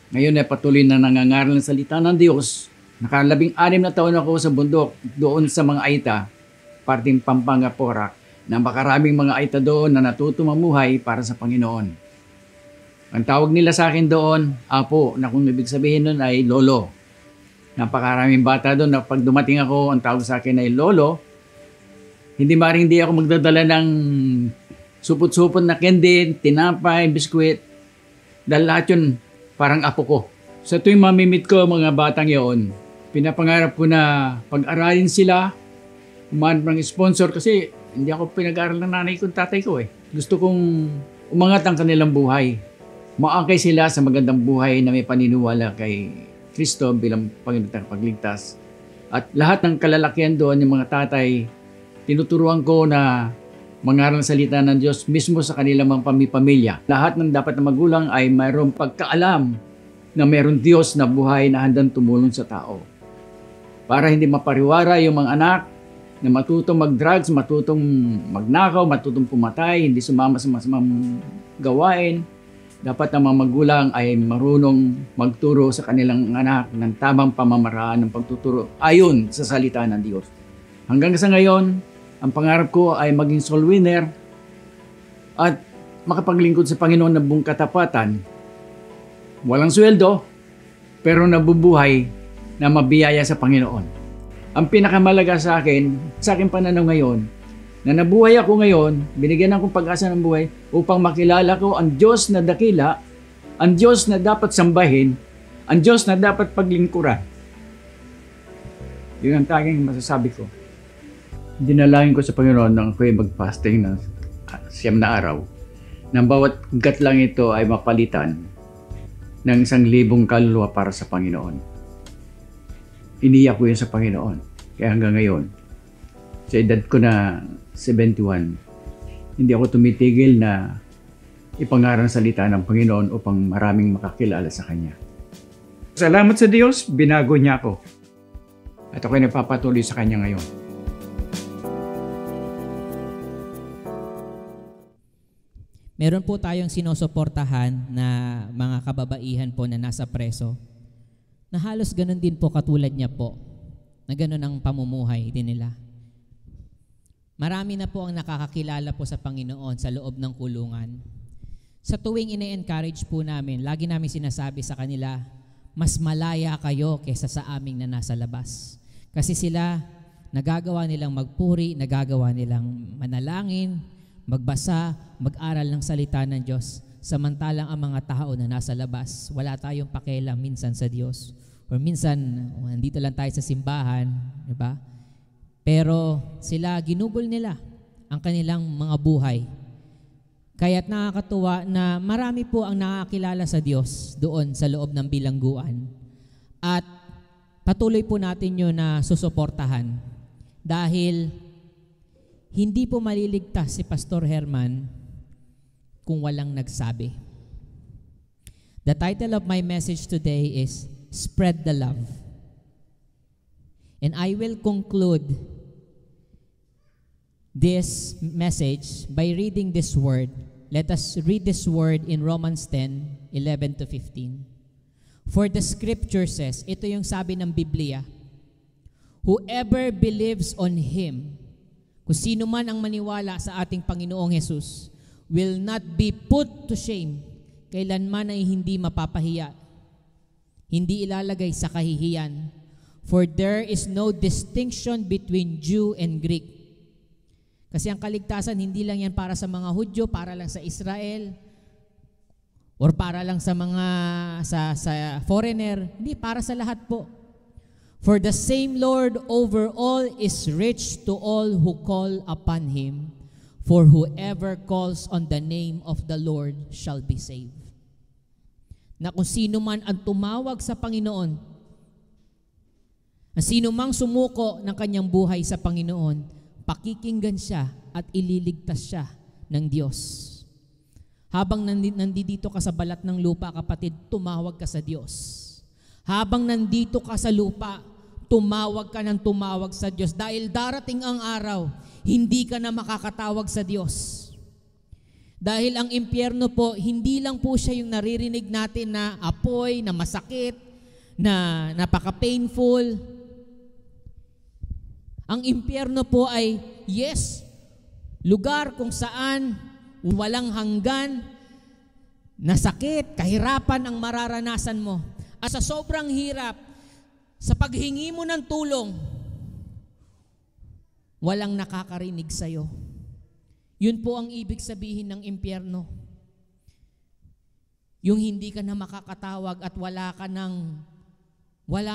Ngayon ay patuloy na nangangaral ng salita ng Diyos. Naka-16 na taon ako sa bundok, doon sa mga Aita, parting Pampanga, Porac, na makaraming mga Aita doon na natuto mamuhay para sa Panginoon. Ang tawag nila sa akin doon, Apo, na kung ibig sabihin nun ay Lolo. Napakaraming bata doon na pag dumating ako, ang tawag sa akin ay lolo. Hindi ako magdadala ng supot-supot na candy, tinapay, biskwit. Dahil lahat yun parang apo ko. Sa tuwing mamimit ko mga batang yun, pinapangarap ko na pag-aralin sila, umanap ng sponsor kasi hindi ako pinag-aral ng nanay ko, tatay ko eh. Gusto kong umangat ang kanilang buhay. Maangkay sila sa magandang buhay na may paniniwala kay Kristo bilang Panginoon at pagligtas. At lahat ng kalalakihan doon, yung mga tatay, tinuturuan ko na mangaral ng salita ng Diyos mismo sa kanilang mga pamilya. Lahat ng dapat na magulang ay mayroong pagkaalam na mayroong Diyos na buhay na handang tumulong sa tao. Para hindi mapariwara yung mga anak na matutong mag-drugs, matutong magnakaw, matutong pumatay, hindi sumama sa masamang gawain. Dapat ang mga magulang ay marunong magturo sa kanilang anak ng tamang pamamaraan ng pagtuturo ayon sa salita ng Diyos. Hanggang sa ngayon, ang pangarap ko ay maging soul winner at makapaglingkod sa Panginoon ng buong katapatan. Walang sweldo, pero nabubuhay na mabiyaya sa Panginoon. Ang pinakamalaga sa akin pananaw ngayon, na nabuhay ako ngayon, binigyan akong pag-asa ng buhay upang makilala ko ang Diyos na dakila, ang Diyos na dapat sambahin, ang Diyos na dapat paglingkuran. Yun ang tanging masasabi ko. Dinalangin ko sa Panginoon nang ako'y mag-fasting ng 9 na araw. Nang bawat gat lang ito ay mapalitan ng 1,000 kaluluwa para sa Panginoon. Iniyak ko yun sa Panginoon. Kaya hanggang ngayon, sa edad ko na 71, hindi ako tumitigil na ipangaral ang salita ng Panginoon upang maraming makakilala sa Kanya. Salamat sa Diyos, binago niya ako. At ako'y nagpapatuloy sa Kanya ngayon. Meron po tayong sinusuportahan na mga kababaihan po na nasa preso na halos ganun din po katulad niya po, na ganun ang pamumuhay din nila. Marami na po ang nakakakilala po sa Panginoon sa loob ng kulungan. Sa tuwing ine-encourage po namin, lagi namin sinasabi sa kanila, mas malaya kayo kaysa sa aming na nasa labas. Kasi sila, nagagawa nilang magpuri, nagagawa nilang manalangin, magbasa, mag-aral ng salita ng Diyos. Samantalang ang mga tao na nasa labas, wala tayong pakialam minsan sa Diyos. Or minsan, nandito lang tayo sa simbahan, di ba? Pero sila, ginugol nila ang kanilang mga buhay. Kaya't nakakatuwa na marami po ang nakakilala sa Diyos doon sa loob ng bilangguan. At patuloy po natin yun na susuportahan. Dahil hindi po maliligtas si Pastor Herman kung walang nagsabi. The title of my message today is Spread the Love. And I will conclude this message by reading this word. Let us read this word in Romans 10:11 to 15. For the scripture says, ito yung sabi ng Biblia, whoever believes on Him, kung sino man ang maniwala sa ating Panginoong Jesus, will not be put to shame, kailanman ay hindi mapapahiya, hindi ilalagay sa kahihiyan. For there is no distinction between Jew and Greek. Kasi ang kaligtasan, hindi lang yan para sa mga Hudyo, para lang sa Israel, or para lang sa mga sa foreigner. Hindi, para sa lahat po. For the same Lord over all is rich to all who call upon Him. For whoever calls on the name of the Lord shall be saved. Na kung sino man ang tumawag sa Panginoon, ang sino mang sumuko ng kanyang buhay sa Panginoon, pakikinggan siya at ililigtas siya ng Diyos. Habang nandito ka sa balat ng lupa, kapatid, tumawag ka sa Diyos. Habang nandito ka sa lupa, tumawag ka ng tumawag sa Diyos. Dahil darating ang araw, hindi ka na makakatawag sa Diyos. Dahil ang impyerno po, hindi lang po siya yung naririnig natin na apoy, na masakit, na napaka-painful. Ang impyerno po ay, yes, lugar kung saan walang hanggan, na sakit, kahirapan ang mararanasan mo. At sa sobrang hirap, Sa paghingi mo ng tulong, walang nakakarinig sa'yo. Yun po ang ibig sabihin ng impyerno. Yung hindi ka na makakatawag at wala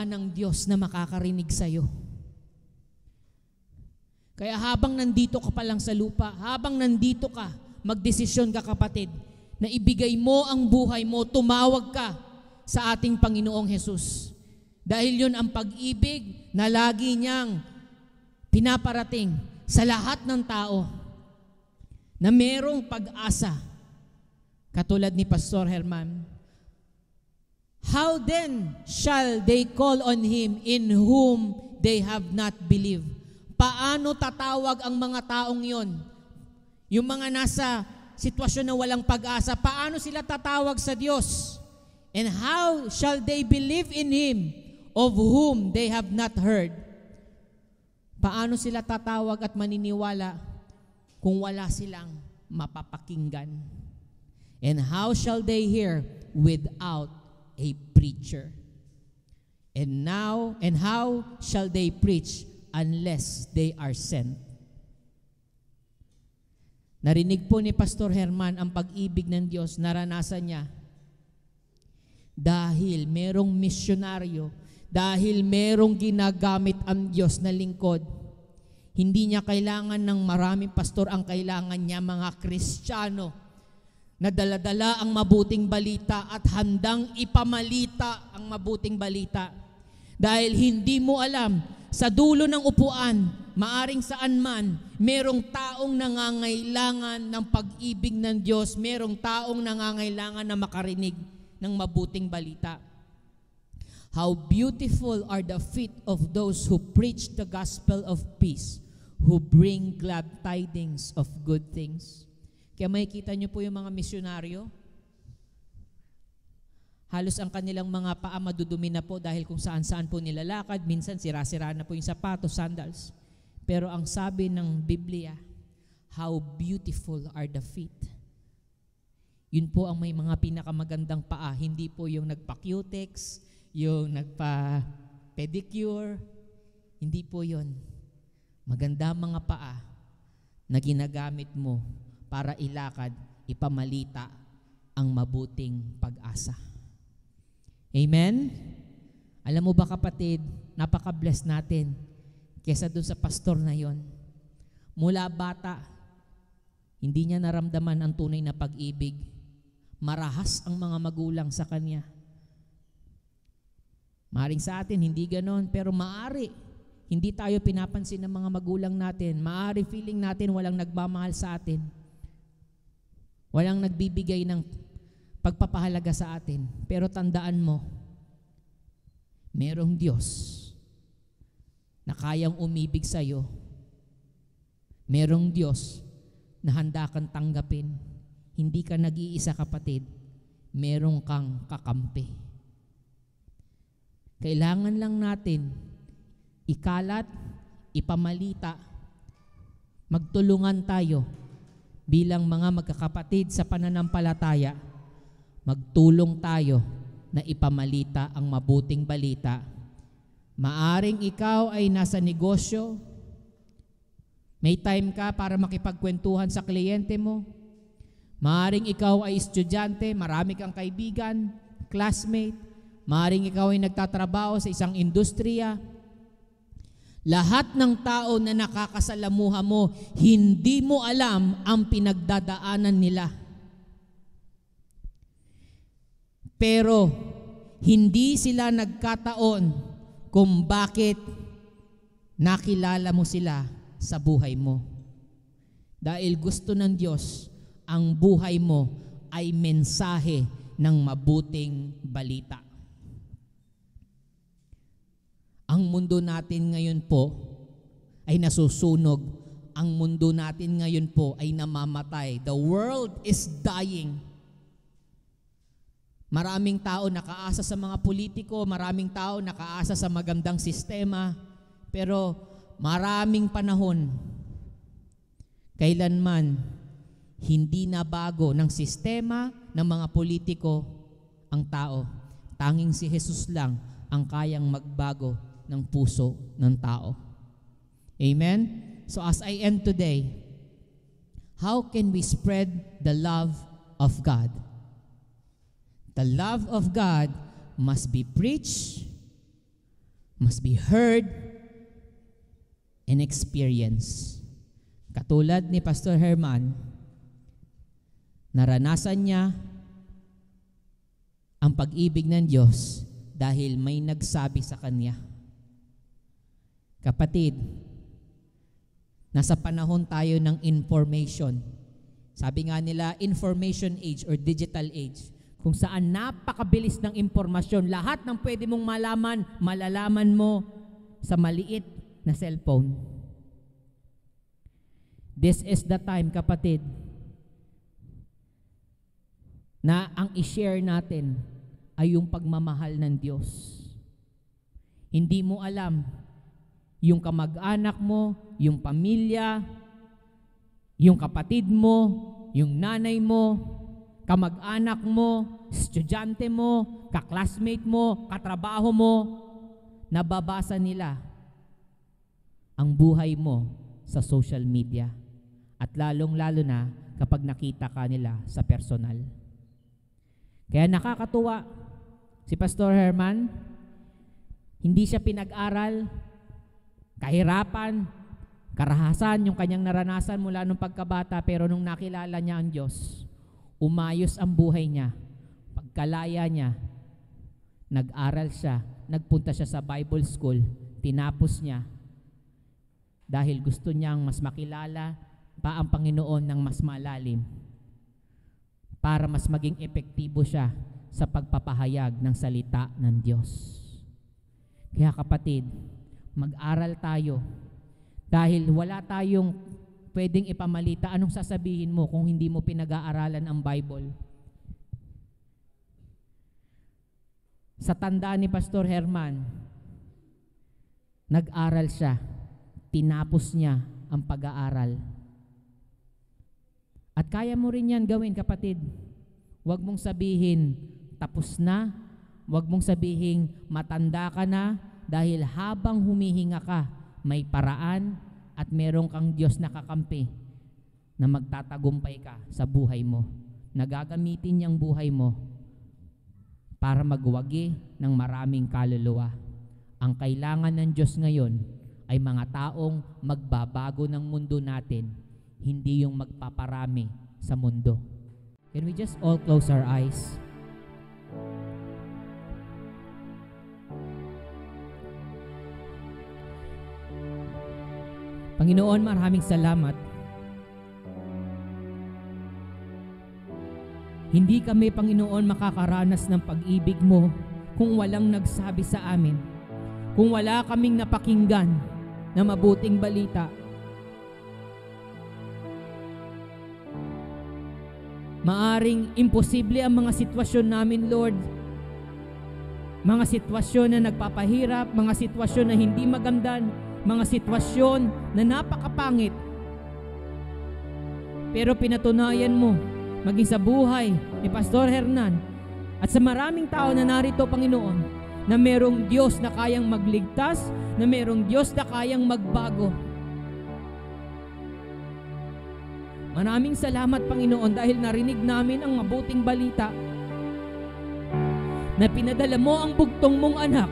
ng Diyos na makakarinig sa'yo. Kaya habang nandito ka pa lang sa lupa, habang nandito ka, magdesisyon ka kapatid, na ibigay mo ang buhay mo, tumawag ka sa ating Panginoong Hesus. Dahil yun ang pag-ibig na lagi niyang pinaparating sa lahat ng tao na merong pag-asa. Katulad ni Pastor Herman, how then shall they call on Him in whom they have not believed? Paano tatawag ang mga taong yon? Yung mga nasa sitwasyon na walang pag-asa, paano sila tatawag sa Diyos? And how shall they believe in Him of whom they have not heard? Paano sila tatawag at maniniwala kung wala silang mapapakinggan? And how shall they hear without a preacher? And how shall they preach unless they are sent? Narinig po ni Pastor Herman ang pag-ibig ng Diyos, naranasan niya. Dahil merong misyonaryo, dahil merong ginagamit ang Diyos na lingkod, hindi niya kailangan ng maraming pastor, ang kailangan niya mga Kristiyano na daladala ang mabuting balita at handang ipamalita ang mabuting balita. Dahil hindi mo alam, sa dulo ng upuan, maaring saan man, merong taong nangangailangan ng pag-ibig ng Diyos, merong taong nangangailangan na makarinig ng mabuting balita. How beautiful are the feet of those who preach the gospel of peace, who bring glad tidings of good things. Kaya makikita niyo po yung mga misyonaryo, halos ang kanilang mga paa madudumi na po dahil kung saan-saan po nilalakad. Minsan sira-sira na po yung sapatos, sandals. Pero ang sabi ng Biblia, how beautiful are the feet. Yun po ang may mga pinakamagandang paa. Hindi po yung nagpa-cutex, yung nagpa-pedicure. Hindi po yun. Maganda mga paa na ginagamit mo para ilakad, ipamalita ang mabuting pag-asa. Amen? Alam mo ba kapatid, napaka-bless natin kesa doon sa pastor na yon. Mula bata, hindi niya naramdaman ang tunay na pag-ibig. Marahas ang mga magulang sa kanya. Maaring sa atin, hindi ganon, pero maari. Hindi tayo pinapansin ng mga magulang natin. Maari feeling natin walang nagmamahal sa atin. Walang nagbibigay ng pagpapahalaga sa atin. Pero tandaan mo, merong Diyos na kayang umibig sa iyo. Merong Diyos na handa kang tanggapin. Hindi ka nag-iisa kapatid. Merong kang kakampi. Kailangan lang natin ikalat, ipamalita, magtulungan tayo bilang mga magkakapatid sa pananampalataya. Magtulong tayo na ipamalita ang mabuting balita. Maaring ikaw ay nasa negosyo, may time ka para makipagkwentuhan sa kliyente mo. Maaring ikaw ay estudyante, marami kang kaibigan, classmate. Maaring ikaw ay nagtatrabaho sa isang industriya. Lahat ng tao na nakakasalamuha mo, hindi mo alam ang pinagdadaanan nila. Pero hindi sila nagkataon kung bakit nakilala mo sila sa buhay mo. Dahil gusto ng Diyos, ang buhay mo ay mensahe ng mabuting balita. Ang mundo natin ngayon po ay nasusunog. Ang mundo natin ngayon po ay namamatay. The world is dying. Maraming tao nakaasa sa mga politiko, maraming tao nakaasa sa magandang sistema, pero maraming panahon, kailanman, hindi na bago ng sistema ng mga politiko ang tao. Tanging si Jesus lang ang kayang magbago ng puso ng tao. Amen? So as I end today, how can we spread the love of God? The love of God must be preached, must be heard, and experienced. Katulad ni Pastor Herman, naranasan niya ang pag-ibig ng Diyos dahil may nagsabi sa kanya. Kapatid, nasa panahon tayo ng information. Sabi nga nila, information age or digital age, kung saan napakabilis ng impormasyon. Lahat ng pwede mong malaman, malalaman mo sa maliit na cellphone. This is the time, kapatid, na ang i-share natin ay yung pagmamahal ng Diyos. Hindi mo alam, yung kamag-anak mo, yung pamilya, yung kapatid mo, yung nanay mo, kamag-anak mo, estudyante mo, kaklasmate mo, katrabaho mo, nababasa nila ang buhay mo sa social media. At lalong-lalo na kapag nakita ka nila sa personal. Kaya nakakatuwa si Pastor Herman, hindi siya pinag-aral, kahirapan, karahasan yung kanyang naranasan mula nung pagkabata, pero nung nakilala niya ang Diyos, umayos ang buhay niya. Pagkalaya niya, nag-aral siya, nagpunta siya sa Bible school, tinapos niya dahil gusto niyang mas makilala pa ang Panginoon ng mas malalim para mas maging epektibo siya sa pagpapahayag ng salita ng Diyos. Kaya kapatid, mag-aral tayo dahil wala tayong pwedeng ipamalita. Anong sasabihin mo kung hindi mo pinag-aaralan ang Bible? Sa tanda ni Pastor Herman, nag-aral siya, tinapos niya ang pag-aaral. At kaya mo rin yan gawin, kapatid. Huwag mong sabihin, tapos na. Huwag mong sabihin, matanda ka na, dahil habang humihinga ka, may paraan at meron kang Diyos na kakampi na magtatagumpay ka sa buhay mo. Nagagamitin niyang buhay mo para magwagi ng maraming kaluluwa. Ang kailangan ng Diyos ngayon ay mga taong magbabago ng mundo natin, hindi yung magpaparami sa mundo. Can we just all close our eyes? Panginoon, maraming salamat. Hindi kami, Panginoon, makakaranas ng pag-ibig mo kung walang nagsabi sa amin, kung wala kaming napakinggan na mabuting balita. Maaring imposible ang mga sitwasyon namin, Lord. Mga sitwasyon na nagpapahirap, mga sitwasyon na hindi maganda, mga sitwasyon na napakapangit. Pero pinatunayan mo, maging sa buhay ni Pastor Hernan at sa maraming tao na narito, Panginoon, na merong Diyos na kayang magligtas, na merong Diyos na kayang magbago. Maraming salamat, Panginoon, dahil narinig namin ang mabuting balita na pinadala mo ang bugtong mong anak,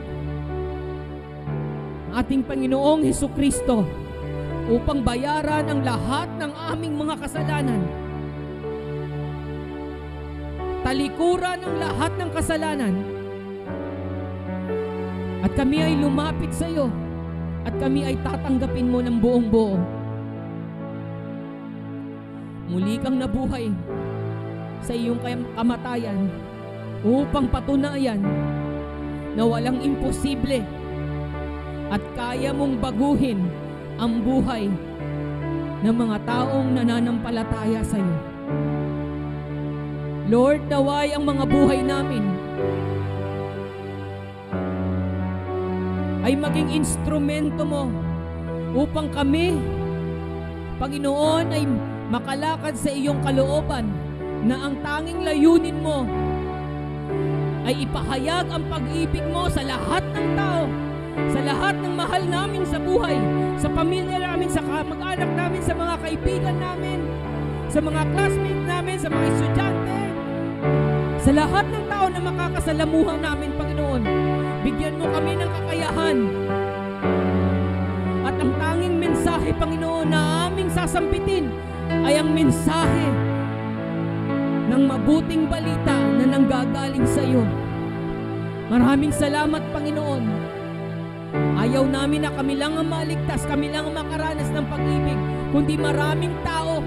ating Panginoong Hesukristo, upang bayaran ang lahat ng aming mga kasalanan, talikuran ang lahat ng kasalanan, at kami ay lumapit sa iyo, at kami ay tatanggapin mo ng buong buo. Muli kang nabuhay sa iyong kamatayan upang patunayan na walang imposible at kaya mong baguhin ang buhay ng mga taong nananampalataya sa iyo. Lord, naway ang mga buhay namin ay maging instrumento mo upang kami, Panginoon, ay makalakad sa iyong kalooban na ang tanging layunin mo ay ipahayag ang pag-ibig mo sa lahat ng tao, sa lahat ng mahal namin sa buhay, sa pamilya namin, sa kamag-anak namin, sa mga kaibigan namin, sa mga classmates namin, sa mga estudyante, sa lahat ng tao na makakasalamuhan namin, Panginoon. Bigyan mo kami ng kakayahan. At ang tanging mensahe, Panginoon, na aming sasampitin ay ang mensahe ng mabuting balita na nanggagaling sa iyo. Maraming salamat, Panginoon. Ayaw namin na kami lang ang maligtas, kami lang ang makaranas ng pag-ibig, kundi maraming tao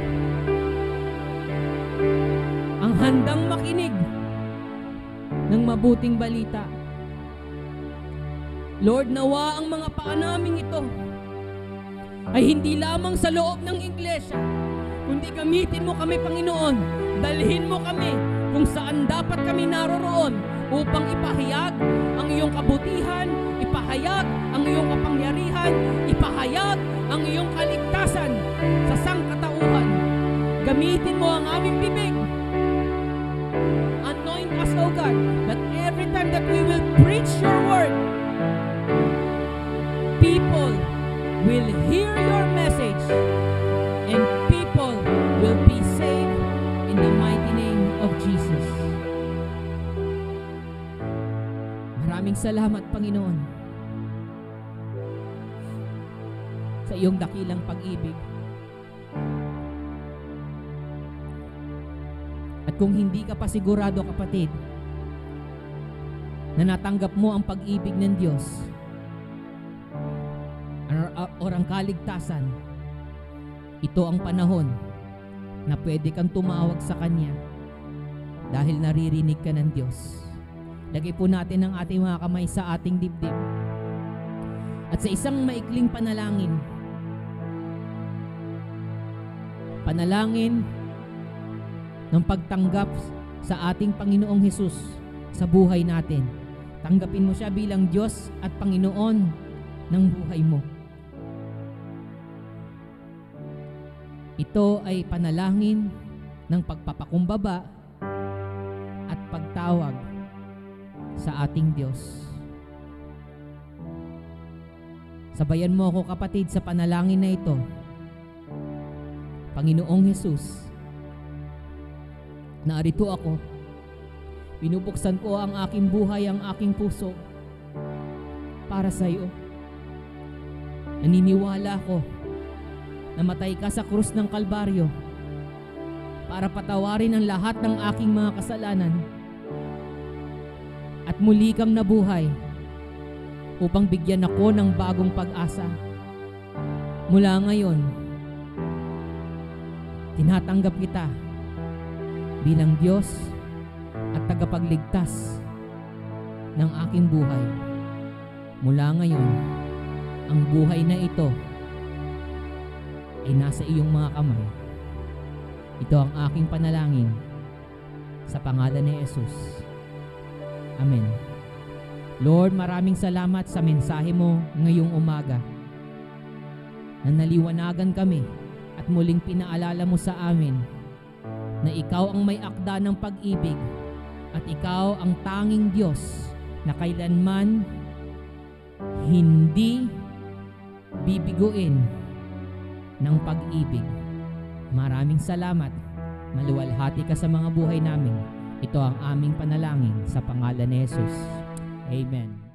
ang handang makinig ng mabuting balita. Lord, nawa ang mga paa naming ito ay hindi lamang sa loob ng iglesia, kundi gamitin mo kami, Panginoon. Dalhin mo kami kung saan dapat kami naroroon upang ipahayag ang iyong kabutihan, ipahayag ang iyong kapangyarihan, ipahayag ang iyong kaligtasan sa sangkatauhan. Gamitin mo ang aming bibig. Anoint us, O God, that every time that we will preach your word, people will hear your message and people will be saved in the mighty name of Jesus. Maraming salamat, Panginoon, sa iyong dakilang pag-ibig. At kung hindi ka pa sigurado, kapatid, na natanggap mo ang pag-ibig ng Diyos o ang kaligtasan, ito ang panahon na pwede kang tumawag sa Kanya dahil naririnig ka ng Diyos. Lagay po natin ang ating mga kamay sa ating dibdib. At sa isang maikling panalangin, panalangin ng pagtanggap sa ating Panginoong Hesus sa buhay natin. Tanggapin mo siya bilang Diyos at Panginoon ng buhay mo. Ito ay panalangin ng pagpapakumbaba at pagtawag sa ating Diyos. Sabayan mo ako, kapatid, sa panalangin na ito. Panginoong Hesus, narito ako. Binubuksan ko ang aking buhay, ang aking puso para sa iyo. Naniniwala ako na matay ka sa krus ng Kalbaryo para patawarin ang lahat ng aking mga kasalanan at muli kang nabuhay upang bigyan ako ng bagong pag-asa. Mula ngayon, tinatanggap kita bilang Diyos at tagapagligtas ng aking buhay. Mula ngayon, ang buhay na ito ay nasa iyong mga kamay. Ito ang aking panalangin sa pangalan ni Jesus. Amen. Lord, maraming salamat sa mensahe mo ngayong umaga na naliwanagan kami at muling pinaalala mo sa amin na ikaw ang may akda ng pag-ibig at ikaw ang tanging Diyos na kailanman hindi bibiguin ng pag-ibig. Maraming salamat. Maluwalhati ka sa mga buhay namin. Ito ang aming panalangin sa pangalan ni Jesus. Amen.